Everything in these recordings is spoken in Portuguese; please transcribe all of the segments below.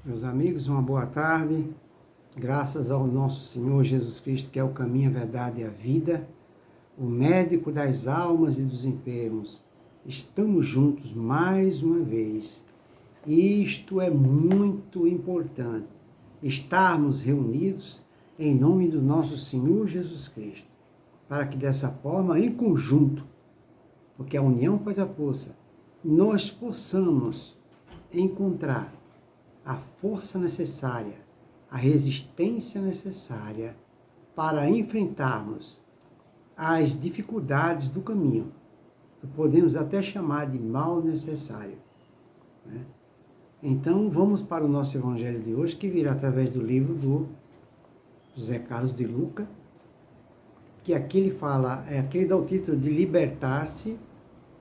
Meus amigos, uma boa tarde. Graças ao nosso Senhor Jesus Cristo, que é o caminho, a verdade e a vida, o médico das almas e dos enfermos. Estamos juntos mais uma vez. Isto é muito importante, estarmos reunidos em nome do nosso Senhor Jesus Cristo, para que dessa forma, em conjunto, porque a união faz a força, nós possamos encontrar a força necessária, a resistência necessária para enfrentarmos as dificuldades do caminho, que podemos até chamar de mal necessário, né? Então, vamos para o nosso evangelho de hoje, que virá através do livro do José Carlos de Luca, que aqui ele fala, aqui ele dá o título de libertar-se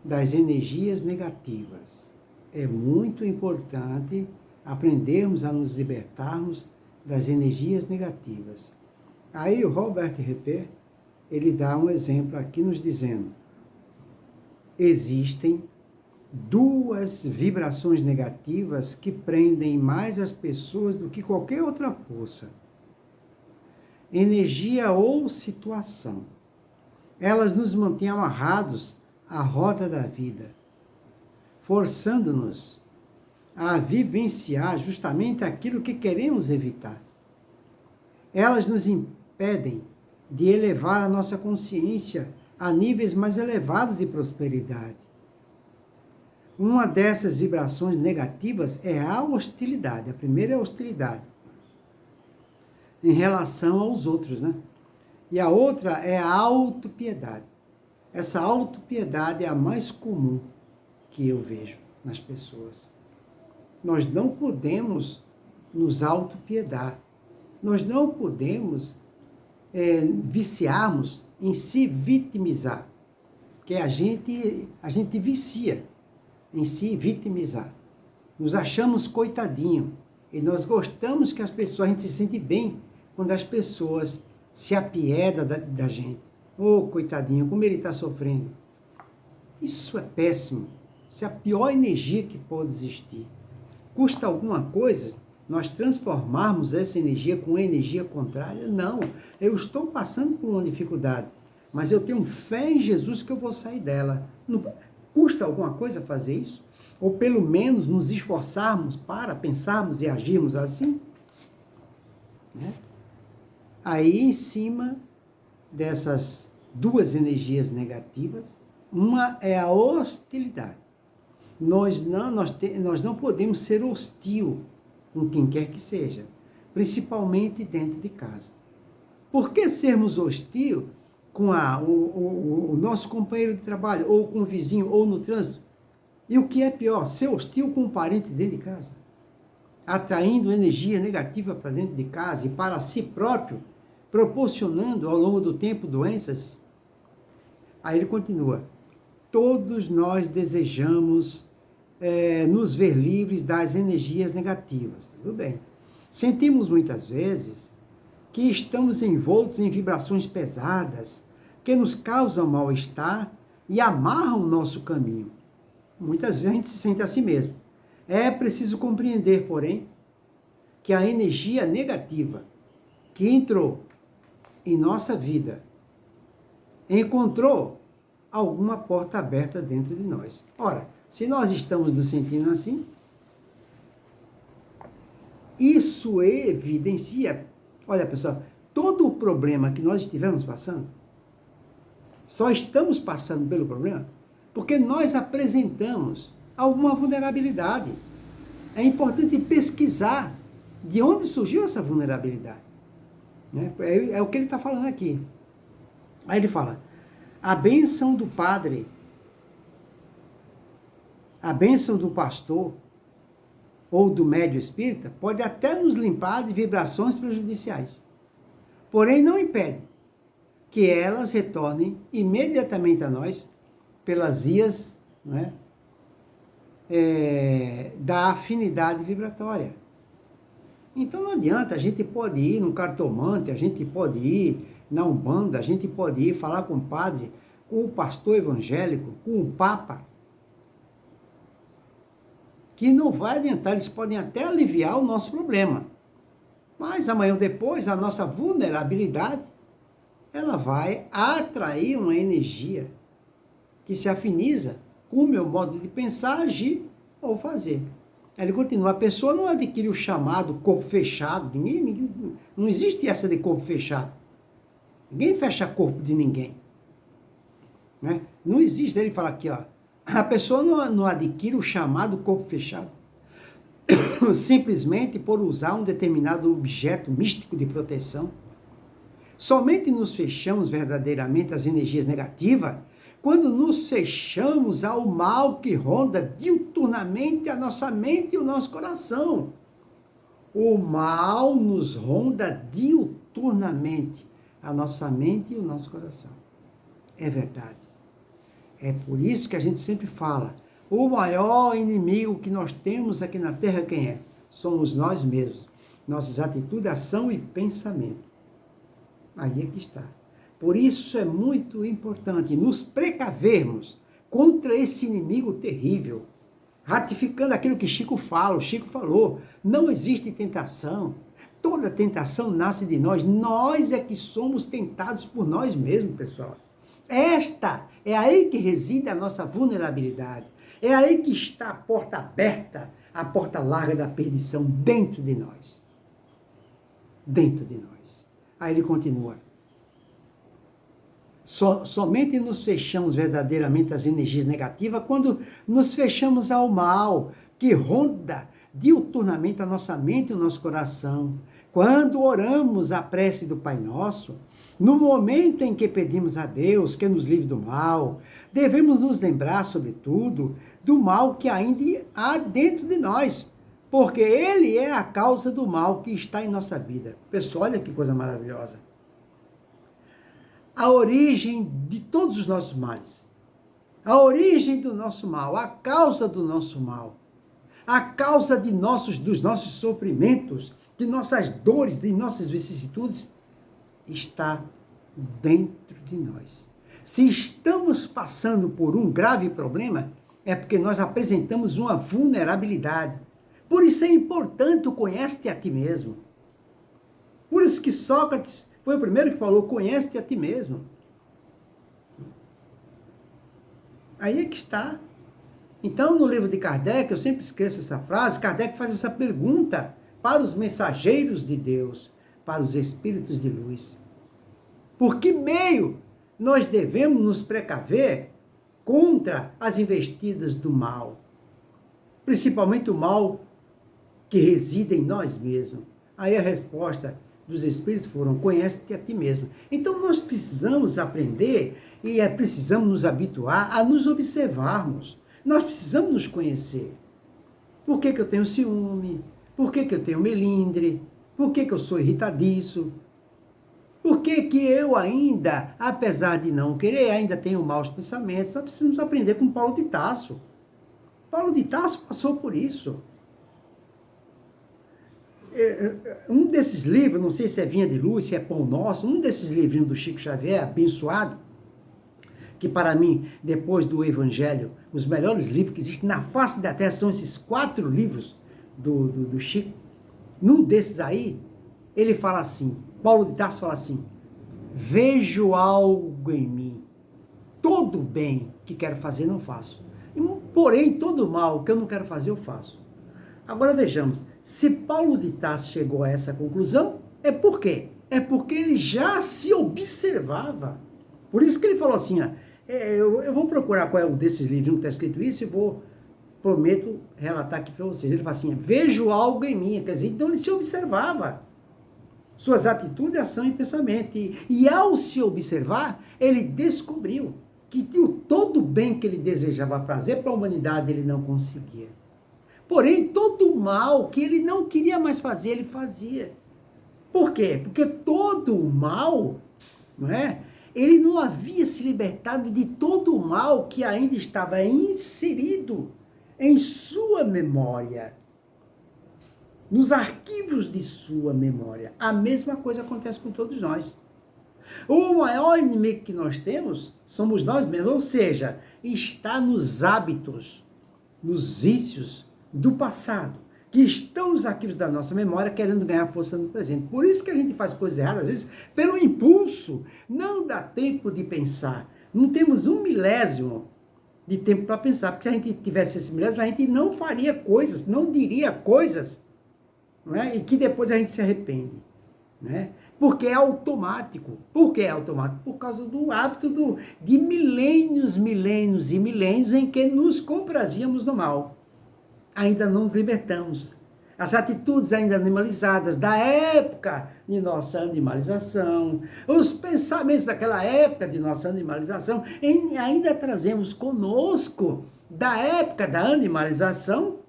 das energias negativas. É muito importante aprendermos a nos libertarmos das energias negativas. Aí o Robert Repper, ele dá um exemplo aqui nos dizendo: existem duas vibrações negativas que prendem mais as pessoas do que qualquer outra força. Energia ou situação. Elas nos mantêm amarrados à roda da vida, forçando-nos a vivenciar justamente aquilo que queremos evitar. Elas nos impedem de elevar a nossa consciência a níveis mais elevados de prosperidade. Uma dessas vibrações negativas é a hostilidade. A primeira é a hostilidade em relação aos outros, né? E a outra é a autopiedade. Essa autopiedade é a mais comum que eu vejo nas pessoas. Nós não podemos nos autopiedar. Nós não podemos viciarmos em se vitimizar. Porque a gente vicia em se vitimizar. Nos achamos coitadinho. E nós gostamos que as pessoas, a gente se sente bem quando as pessoas se apiedam da gente. Oh, coitadinho, como ele está sofrendo. Isso é péssimo. Isso é a pior energia que pode existir. Custa alguma coisa nós transformarmos essa energia com energia contrária? Não. Eu estou passando por uma dificuldade, mas eu tenho fé em Jesus que eu vou sair dela. Não, custa alguma coisa fazer isso? Ou pelo menos nos esforçarmos para pensarmos e agirmos assim? Né? Aí, em cima dessas duas energias negativas, uma é a hostilidade. Nós não podemos ser hostil com quem quer que seja, principalmente dentro de casa. Por que sermos hostil com o nosso companheiro de trabalho, ou com o vizinho, ou no trânsito? E o que é pior, ser hostil com um parente dentro de casa, atraindo energia negativa para dentro de casa e para si próprio, proporcionando ao longo do tempo doenças? Aí ele continua: todos nós desejamos nos ver livres das energias negativas. Tudo bem. Sentimos muitas vezes que estamos envoltos em vibrações pesadas, que nos causam mal-estar e amarram o nosso caminho. Muitas vezes a gente se sente assim mesmo. É preciso compreender, porém, que a energia negativa que entrou em nossa vida encontrou alguma porta aberta dentro de nós. Ora, se nós estamos nos sentindo assim, isso evidencia, olha pessoal, todo o problema que nós estivemos passando, só estamos passando pelo problema porque nós apresentamos alguma vulnerabilidade. É importante pesquisar de onde surgiu essa vulnerabilidade. Né? É o que ele está falando aqui. Aí ele fala: a bênção do padre, a bênção do pastor ou do médium espírita pode até nos limpar de vibrações prejudiciais. Porém, não impede que elas retornem imediatamente a nós pelas vias, né, da afinidade vibratória. Então não adianta, a gente pode ir num cartomante, a gente pode ir na Umbanda, a gente pode ir falar com o padre, com o pastor evangélico, com o papa. que não vai adiantar, eles podem até aliviar o nosso problema. Mas amanhã ou depois, a nossa vulnerabilidade, ela vai atrair uma energia que se afiniza com o meu modo de pensar, agir ou fazer. Ele continua, a pessoa não adquire o chamado corpo fechado, não existe essa de corpo fechado. Ninguém fecha corpo de ninguém. Né? Não existe, ele fala aqui, ó, a pessoa não adquire o chamado corpo fechado simplesmente por usar um determinado objeto místico de proteção. Somente nos fechamos verdadeiramente às energias negativas quando nos fechamos ao mal que ronda diuturnamente a nossa mente e o nosso coração. O mal nos ronda diuturnamente a nossa mente e o nosso coração. É verdade. É por isso que a gente sempre fala, o maior inimigo que nós temos aqui na Terra, quem é? Somos nós mesmos. Nossas atitudes, ação e pensamento. Aí é que está. Por isso é muito importante nos precavermos contra esse inimigo terrível. Ratificando aquilo que Chico fala, o Chico falou, não existe tentação. Toda tentação nasce de nós. Nós é que somos tentados por nós mesmos, pessoal. É aí que reside a nossa vulnerabilidade. É aí que está a porta aberta, a porta larga da perdição dentro de nós. Dentro de nós. Aí ele continua. Somente nos fechamos verdadeiramente às energias negativas quando nos fechamos ao mal, que ronda diuturnamente a nossa mente e o nosso coração. Quando oramos a prece do Pai Nosso, no momento em que pedimos a Deus que nos livre do mal, devemos nos lembrar, sobretudo, do mal que ainda há dentro de nós, porque ele é a causa do mal que está em nossa vida. Pessoal, olha que coisa maravilhosa. A origem de todos os nossos males, a origem do nosso mal, a causa do nosso mal, a causa dos nossos sofrimentos, de nossas dores, de nossas vicissitudes, está dentro de nós. Se estamos passando por um grave problema, é porque nós apresentamos uma vulnerabilidade. Por isso é importante o conhece-te a ti mesmo. Por isso que Sócrates foi o primeiro que falou, conhece-te a ti mesmo. Aí é que está. Então, no livro de Kardec, eu sempre esqueço essa frase, Kardec faz essa pergunta para os mensageiros de Deus, para os espíritos de luz. Por que meio nós devemos nos precaver contra as investidas do mal? Principalmente o mal que reside em nós mesmos. Aí a resposta dos espíritos foram, conhece-te a ti mesmo. Então nós precisamos aprender e precisamos nos habituar a nos observarmos. Nós precisamos nos conhecer. Por que eu tenho ciúme? Por que eu tenho melindre? Por que eu sou irritadiço? Por que eu ainda, apesar de não querer, ainda tenho maus pensamentos? Nós precisamos aprender com Paulo de Tarso. Paulo de Tarso passou por isso. Um desses livros, não sei se é Vinha de Luz, se é Pão Nosso, um desses livrinhos do Chico Xavier, abençoado, que para mim, depois do Evangelho, os melhores livros que existem na face da Terra são esses 4 livros do Chico. Num desses aí, ele fala assim, Paulo de Tarso fala assim, vejo algo em mim, todo bem que quero fazer não faço, porém todo mal que eu não quero fazer eu faço. Agora vejamos, se Paulo de Tarso chegou a essa conclusão, é por quê? É porque ele já se observava. Por isso que ele falou assim, eu vou procurar qual é um desses livros que está escrito isso e prometo relatar aqui para vocês. Ele fala assim, vejo algo em mim, quer dizer, então ele se observava. Suas atitudes, ação e pensamento. E ao se observar, ele descobriu que todo o bem que ele desejava fazer para a humanidade ele não conseguia. Porém, todo o mal que ele não queria mais fazer, ele fazia. Por quê? Porque todo o mal, não é? Ele não havia se libertado de todo o mal que ainda estava inserido em sua memória. Nos arquivos de sua memória. A mesma coisa acontece com todos nós. O maior inimigo que nós temos somos nós mesmos, ou seja, está nos hábitos, nos vícios, do passado, que estão nos arquivos da nossa memória, querendo ganhar força no presente. Por isso que a gente faz coisas erradas, às vezes, pelo impulso. Não dá tempo de pensar. Não temos 1/1000 de tempo para pensar, porque se a gente tivesse esse milésimo, a gente não faria coisas, não diria coisas, não é? E que depois a gente se arrepende, né? Porque é automático. Por que é automático? Por causa do hábito de milênios, milênios e milênios em que nos comprazíamos no mal. Ainda não nos libertamos. As atitudes ainda animalizadas da época de nossa animalização, os pensamentos daquela época de nossa animalização, ainda trazemos conosco da época da animalização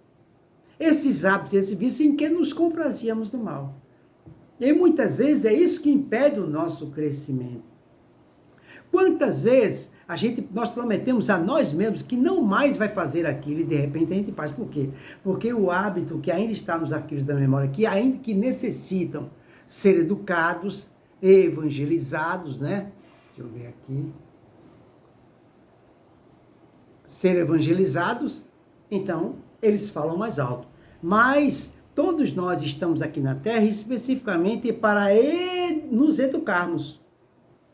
esses hábitos, esse vício em que nos comprazíamos no mal. E muitas vezes é isso que impede o nosso crescimento. Quantas vezes nós prometemos a nós mesmos que não mais vai fazer aquilo e de repente a gente faz. Por quê? Porque o hábito que ainda está nos arquivos da memória, que necessitam ser educados, evangelizados, né? Deixa eu ver aqui. Ser evangelizados, então eles falam mais alto. Mas todos nós estamos aqui na Terra especificamente para nos educarmos.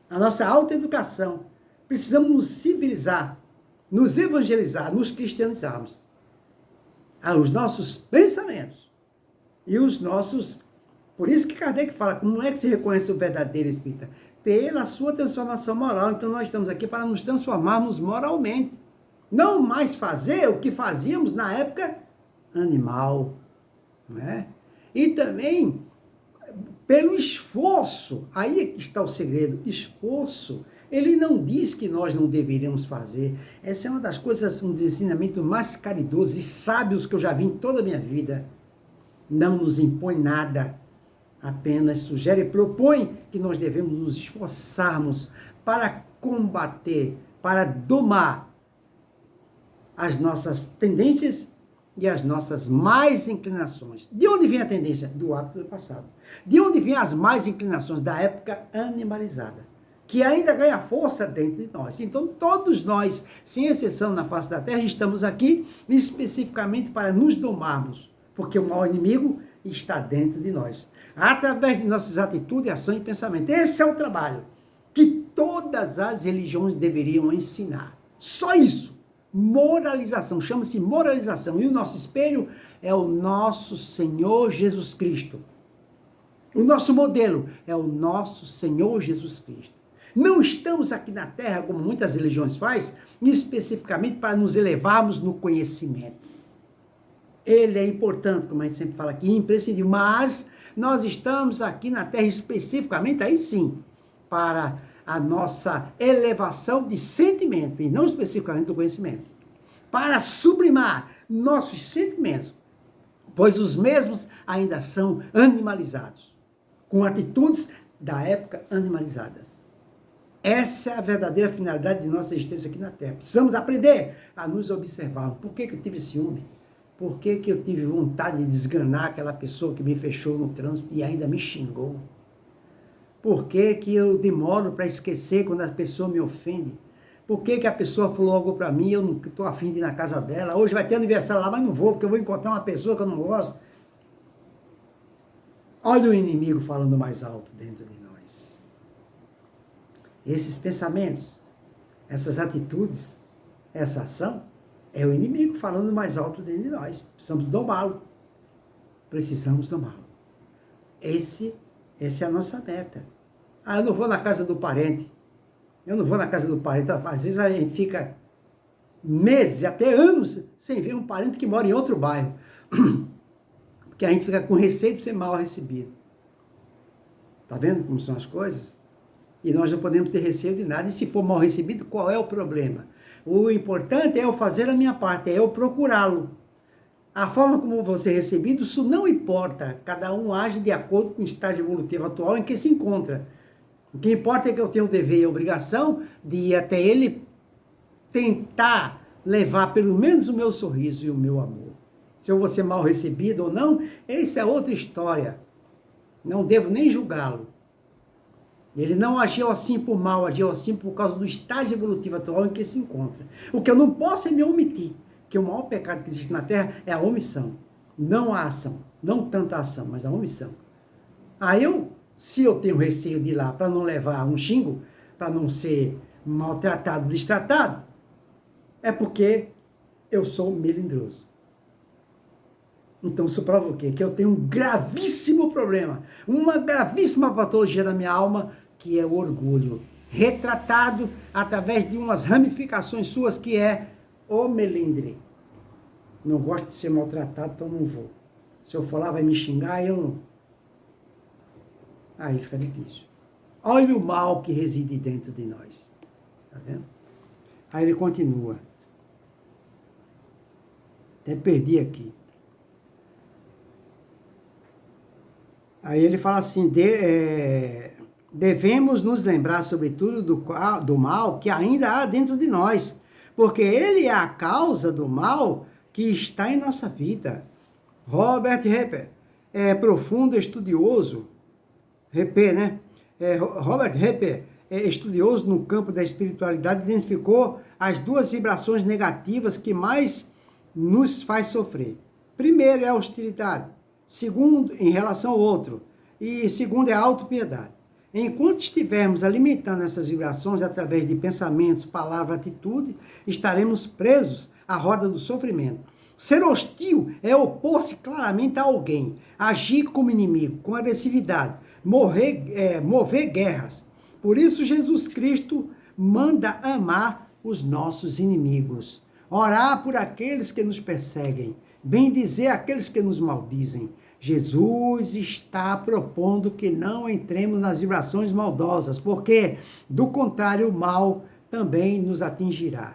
A nossa autoeducação. Precisamos nos civilizar, nos evangelizar, nos cristianizarmos. Os nossos pensamentos e os nossos... Por isso que Kardec fala, como é que se reconhece o verdadeiro espírita? Pela sua transformação moral. Então nós estamos aqui para nos transformarmos moralmente. Não mais fazer o que fazíamos na época animal, né? E também pelo esforço, aí é que está o segredo, esforço. Ele não diz que nós não deveríamos fazer. Essa é uma das coisas, um dos ensinamentos mais caridosos e sábios que eu já vi em toda a minha vida. Não nos impõe nada, apenas sugere e propõe que nós devemos nos esforçarmos para combater, para domar as nossas tendências e as nossas más inclinações. De onde vem a tendência? Do hábito do passado. De onde vêm as más inclinações? Da época animalizada, que ainda ganha força dentro de nós. Então, todos nós, sem exceção na face da Terra, estamos aqui especificamente para nos domarmos, porque o mau inimigo está dentro de nós, através de nossas atitudes, ação e pensamento. Esse é o trabalho que todas as religiões deveriam ensinar. Só isso. Moralização, chama-se moralização. E o nosso espelho é o nosso Senhor Jesus Cristo. O nosso modelo é o nosso Senhor Jesus Cristo. Não estamos aqui na Terra, como muitas religiões fazem, especificamente para nos elevarmos no conhecimento. Ele é importante, como a gente sempre fala aqui, imprescindível, mas nós estamos aqui na Terra especificamente, aí sim, para a nossa elevação de sentimento, e não especificamente do conhecimento, para sublimar nossos sentimentos, pois os mesmos ainda são animalizados, com atitudes da época animalizadas. Essa é a verdadeira finalidade de nossa existência aqui na Terra. Precisamos aprender a nos observar. Por que eu tive ciúme? Por que eu tive vontade de desganar aquela pessoa que me fechou no trânsito e ainda me xingou? Por que eu demoro para esquecer quando a pessoa me ofende? Por que a pessoa falou algo para mim e eu não estou afim de ir na casa dela? Hoje vai ter aniversário lá, mas não vou, porque eu vou encontrar uma pessoa que eu não gosto. Olha o inimigo falando mais alto dentro de nós. Esses pensamentos, essas atitudes, essa ação, é o inimigo falando mais alto dentro de nós. Precisamos domá-lo. Precisamos domá-lo. Essa é a nossa meta. Eu não vou na casa do parente. Eu não vou na casa do parente. Às vezes a gente fica meses, até anos, sem ver um parente que mora em outro bairro. Porque a gente fica com receio de ser mal recebido. Tá vendo como são as coisas? E nós não podemos ter receio de nada. E se for mal recebido, qual é o problema? O importante é eu fazer a minha parte, é eu procurá-lo. A forma como você é recebido, isso não importa. Cada um age de acordo com o estágio evolutivo atual em que se encontra. O que importa é que eu tenho o dever e a obrigação de ir até ele tentar levar pelo menos o meu sorriso e o meu amor. Se eu vou ser mal recebido ou não, essa é outra história. Não devo nem julgá-lo. Ele não agiu assim por mal, agiu assim por causa do estágio evolutivo atual em que se encontra. O que eu não posso é me omitir, que o maior pecado que existe na terra é a omissão, não a ação, não tanto a ação, mas a omissão. Aí se eu tenho receio de ir lá para não levar um xingo, para não ser maltratado, destratado, é porque eu sou melindroso. Então isso prova o quê? Que eu tenho um gravíssimo problema, uma gravíssima patologia da minha alma, que é o orgulho, retratado através de umas ramificações suas, que é o melindre. Não gosto de ser maltratado, então não vou. Se eu for lá, vai me xingar, eu não. Aí fica difícil. Olha o mal que reside dentro de nós. Tá vendo? Aí ele continua. Até perdi aqui. Aí ele fala assim, devemos nos lembrar, sobretudo, do mal que ainda há dentro de nós, porque ele é a causa do mal que está em nossa vida. Robert Hepper, profundo estudioso, Robert Hepper, estudioso no campo da espiritualidade, identificou as duas vibrações negativas que mais nos faz sofrer. Primeiro é a hostilidade. Segundo, em relação ao outro. E segundo é a autopiedade. Enquanto estivermos alimentando essas vibrações através de pensamentos, palavras, atitude, estaremos presos à roda do sofrimento. Ser hostil é opor-se claramente a alguém, agir como inimigo, com agressividade, mover guerras. Por isso Jesus Cristo manda amar os nossos inimigos, orar por aqueles que nos perseguem, bendizer aqueles que nos maldizem. Jesus está propondo que não entremos nas vibrações maldosas, porque, do contrário, o mal também nos atingirá.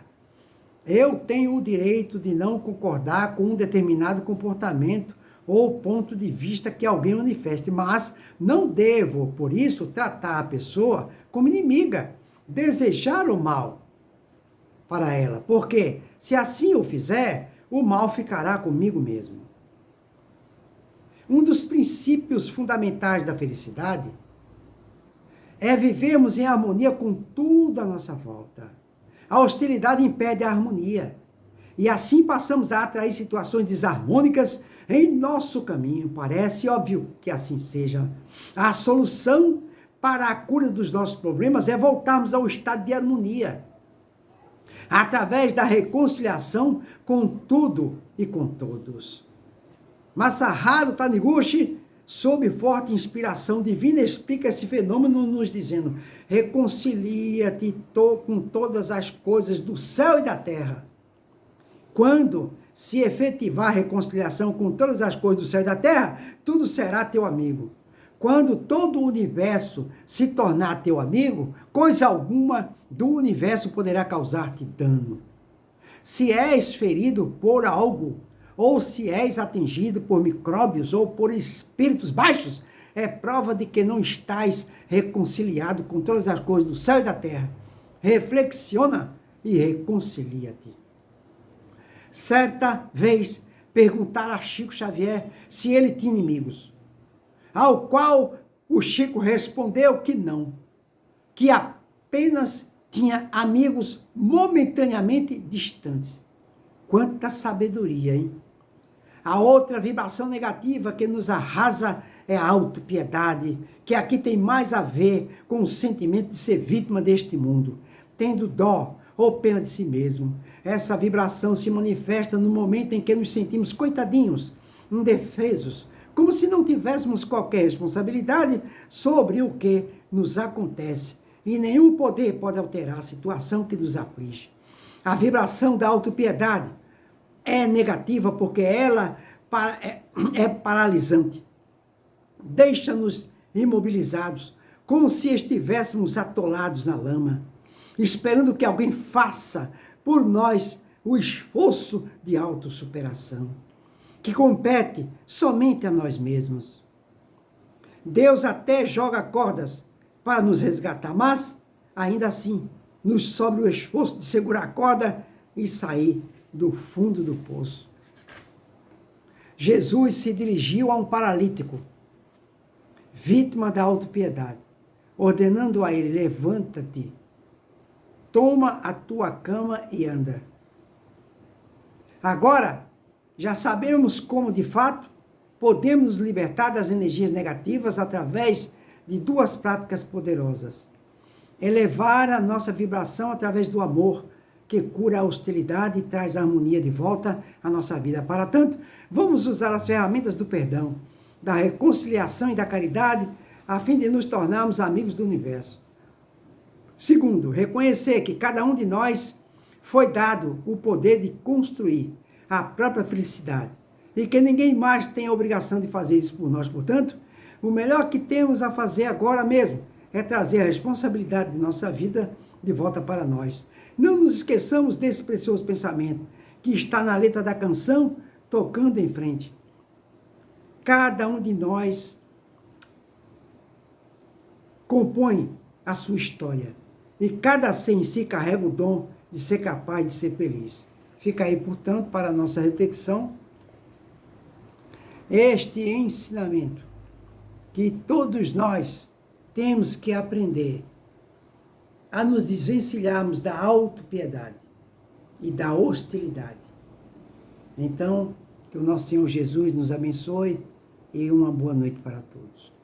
Eu tenho o direito de não concordar com um determinado comportamento ou ponto de vista que alguém manifeste, mas não devo, por isso, tratar a pessoa como inimiga, desejar o mal para ela, porque, se assim eu fizer, o mal ficará comigo mesmo. Um dos princípios fundamentais da felicidade é vivermos em harmonia com tudo à nossa volta. A hostilidade impede a harmonia. E assim passamos a atrair situações desarmônicas em nosso caminho. Parece óbvio que assim seja. A solução para a cura dos nossos problemas é voltarmos ao estado de harmonia, através da reconciliação com tudo e com todos. Masaharu Taniguchi, sob forte inspiração divina, explica esse fenômeno nos dizendo: reconcilia-te com todas as coisas do céu e da terra. Quando se efetivar a reconciliação com todas as coisas do céu e da terra, tudo será teu amigo. Quando todo o universo se tornar teu amigo, coisa alguma do universo poderá causar-te dano. Se és ferido por algo, ou se és atingido por micróbios ou por espíritos baixos, é prova de que não estás reconciliado com todas as coisas do céu e da terra. Reflexiona e reconcilia-te. Certa vez, perguntaram a Chico Xavier se ele tinha inimigos, ao qual o Chico respondeu que não, que apenas tinha amigos momentaneamente distantes. Quanta sabedoria, hein? A outra vibração negativa que nos arrasa é a autopiedade, que aqui tem mais a ver com o sentimento de ser vítima deste mundo, tendo dó ou pena de si mesmo. Essa vibração se manifesta no momento em que nos sentimos coitadinhos, indefesos, como se não tivéssemos qualquer responsabilidade sobre o que nos acontece, e nenhum poder pode alterar a situação que nos aflige. A vibração da autopiedade é negativa porque ela é paralisante. Deixa-nos imobilizados, como se estivéssemos atolados na lama, esperando que alguém faça por nós o esforço de autossuperação, que compete somente a nós mesmos. Deus até joga cordas para nos resgatar, mas, ainda assim, nos sobra o esforço de segurar a corda e sair do fundo do poço. Jesus se dirigiu a um paralítico, vítima da autopiedade, ordenando a ele: levanta-te, toma a tua cama e anda. Agora, já sabemos como, de fato, podemos nos libertar das energias negativas através de duas práticas poderosas. Elevar a nossa vibração através do amor, que cura a hostilidade e traz a harmonia de volta à nossa vida. Para tanto, vamos usar as ferramentas do perdão, da reconciliação e da caridade, a fim de nos tornarmos amigos do universo. Segundo, reconhecer que cada um de nós foi dado o poder de construir a própria felicidade e que ninguém mais tem a obrigação de fazer isso por nós. Portanto, o melhor que temos a fazer agora mesmo é trazer a responsabilidade de nossa vida de volta para nós. Não nos esqueçamos desse precioso pensamento que está na letra da canção, tocando em frente. Cada um de nós compõe a sua história e cada ser em si carrega o dom de ser capaz de ser feliz. Fica aí, portanto, para a nossa reflexão, este ensinamento que todos nós temos que aprender a nos desvencilharmos da autopiedade e da hostilidade. Então, que o nosso Senhor Jesus nos abençoe e uma boa noite para todos.